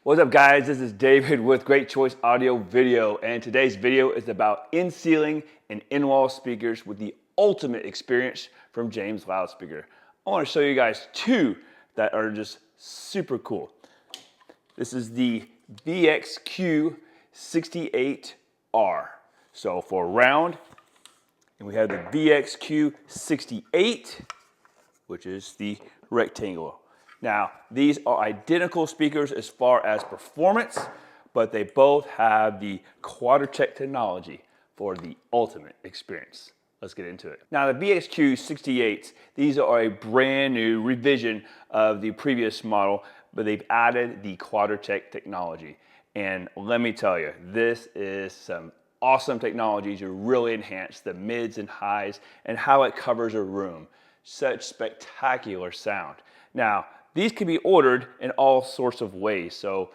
What's up guys, this is David with Great Choice Audio Video, and today's video is about in-ceiling and in-wall speakers with the ultimate experience from James Loudspeaker. I want to show you guys two that are just super cool. This is the VXQ68R. So for round, and we have the VXQ68, which is the rectangular. Now, these are identical speakers as far as performance, but they both have the Quadratec technology for the ultimate experience. Let's get into it. Now, the VXQ68s, these are a brand new revision of the previous model, but they've added the Quadratec technology. And let me tell you, this is some awesome technology to really enhance the mids and highs and how it covers a room. Such spectacular sound. Now, these can be ordered in all sorts of ways. So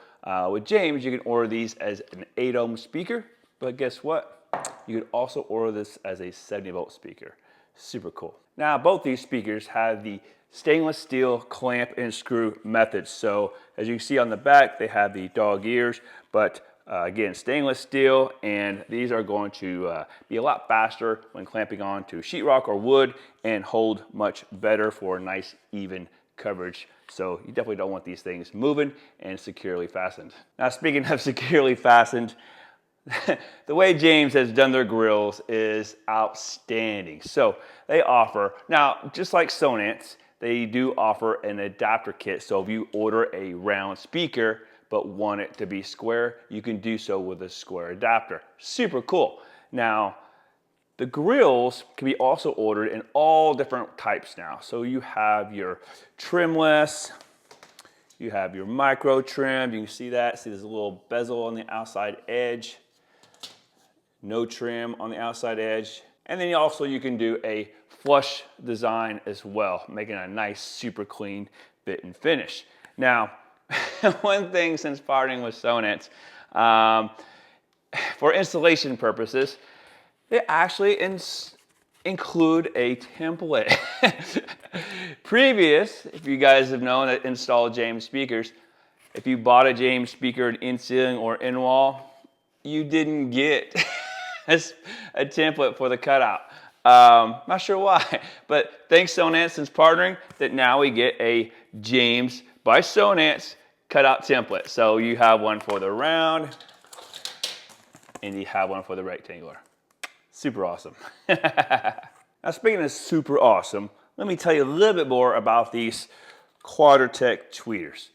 with James, you can order these as an 8-ohm speaker, but guess what? You can also order this as a 70-volt speaker. Super cool. Now, both these speakers have the stainless steel clamp and screw methods. So as you can see on the back, they have the dog ears, but again, stainless steel, and these are going to be a lot faster when clamping on to sheetrock or wood and hold much better for a nice even coverage. So you definitely don't want these things moving and securely fastened. Now, speaking of securely fastened, the way James has done their grills is outstanding. So they offer, now just like Sonance, they do offer an adapter kit. So if you order a round speaker but want it to be square, you can do so with a square adapter. Super cool. Now, the grills can be also ordered in all different types now. So you have your trimless, you have your micro trim, you can see that. See there's a little bezel on the outside edge, no trim on the outside edge. And then also you can do a flush design as well, making a nice, super clean fit and finish. Now, one thing since partnering with Sonance, for installation purposes, they actually include a template. Previous, if you guys have known that installed James speakers, if you bought a James speaker in ceiling or in wall, you didn't get a template for the cutout. Not sure why, but thanks Sonance since partnering that now we get a James by Sonance cutout template. So you have one for the round and you have one for the rectangular. Super awesome. Now, speaking of super awesome, let me tell you a little bit more about these Quadratec Tweeters.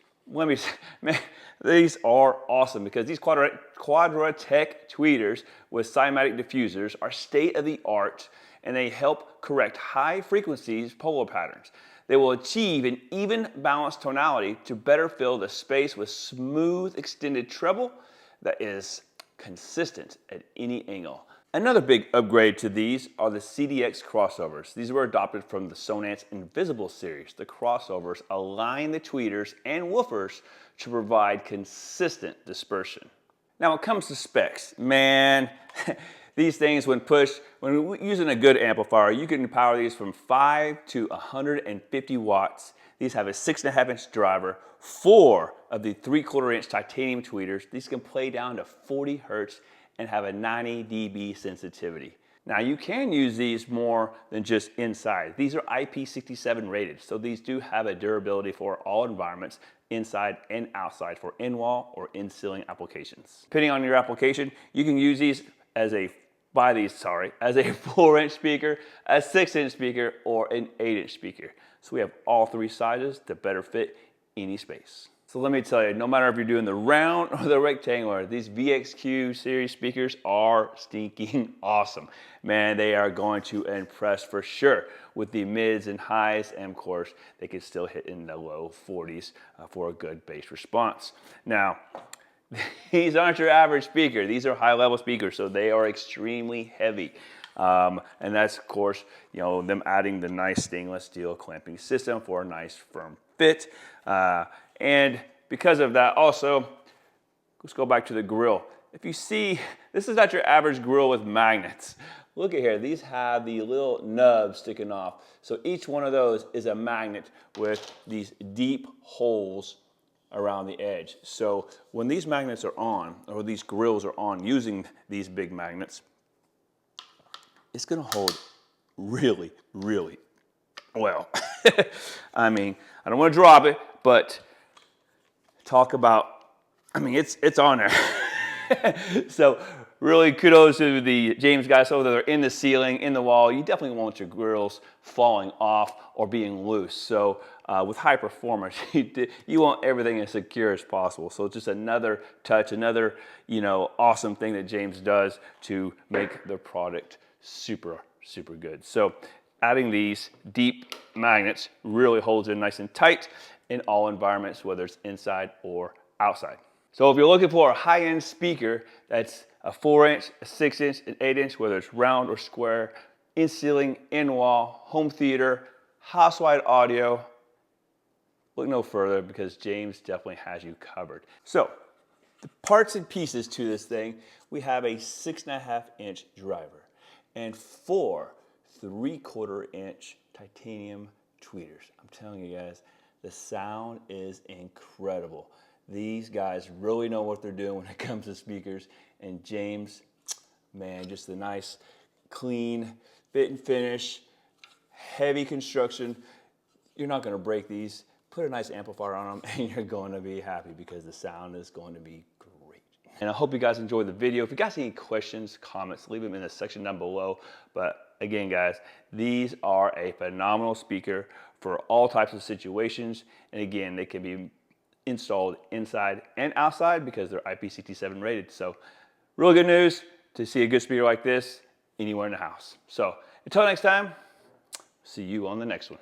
Man, these are awesome because these Quadratec Tweeters with Somatic Diffusers are state-of-the-art, and they help correct high frequencies polar patterns. They will achieve an even balanced tonality to better fill the space with smooth extended treble that is consistent at any angle. Another big upgrade to these are the CDX Crossovers. These were adopted from the Sonance Invisible Series. The crossovers align the tweeters and woofers to provide consistent dispersion. Now, when it comes to specs, man, these things when using a good amplifier, you can power these from 5 to 150 watts. These have a 6.5-inch driver, 4 of the 3/4-inch titanium tweeters. These can play down to 40 hertz and have a 90 dB sensitivity. Now, you can use these more than just inside. These are IP67 rated, so these do have a durability for all environments, inside and outside, for in-wall or in-ceiling applications. Depending on your application, you can use these as a 4-inch speaker, a 6-inch speaker, or an 8-inch speaker. So we have all 3 sizes to better fit any space. So let me tell you, no matter if you're doing the round or the rectangular, these VXQ series speakers are stinking awesome. Man, they are going to impress for sure with the mids and highs, and of course, they can still hit in the low 40s for a good bass response. Now, these aren't your average speaker. These are high-level speakers, so they are extremely heavy. And that's, of course, them adding the nice stainless steel clamping system for a nice firm fit. And because of that, also, let's go back to the grill. If you see, this is not your average grill with magnets. Look at here, these have the little nubs sticking off. So each one of those is a magnet with these deep holes around the edge. So when these magnets are on, or these grills are on using these big magnets, it's gonna hold really, really well. I mean, I don't wanna drop it, but talk about, I mean, it's on there. So really kudos to the James guys over there in the ceiling, in the wall. You definitely want your grills falling off or being loose. So with high performance, you want everything as secure as possible. So it's just another touch, another, you know, awesome thing that James does to make the product super, super good. So adding these deep magnets really holds it nice and tight in all environments, whether it's inside or outside. So if you're looking for a high-end speaker that's a 4-inch, a 6-inch, an 8-inch, whether it's round or square, in ceiling, in wall, home theater, house-wide audio, look no further because James definitely has you covered. So the parts and pieces to this thing, we have a 6.5-inch driver and 4 3/4-inch titanium tweeters. I'm telling you guys, the sound is incredible. These guys really know what they're doing when it comes to speakers. And James, man, just a nice, clean fit and finish, heavy construction. You're not gonna break these. Put a nice amplifier on them and you're going to be happy because the sound is going to be great. And I hope you guys enjoyed the video. If you guys have any questions, comments, leave them in the section down below. But again, guys, these are a phenomenal speaker for all types of situations. And again, they can be installed inside and outside because they're IP67 rated. So really good news to see a good speaker like this anywhere in the house. So until next time, see you on the next one.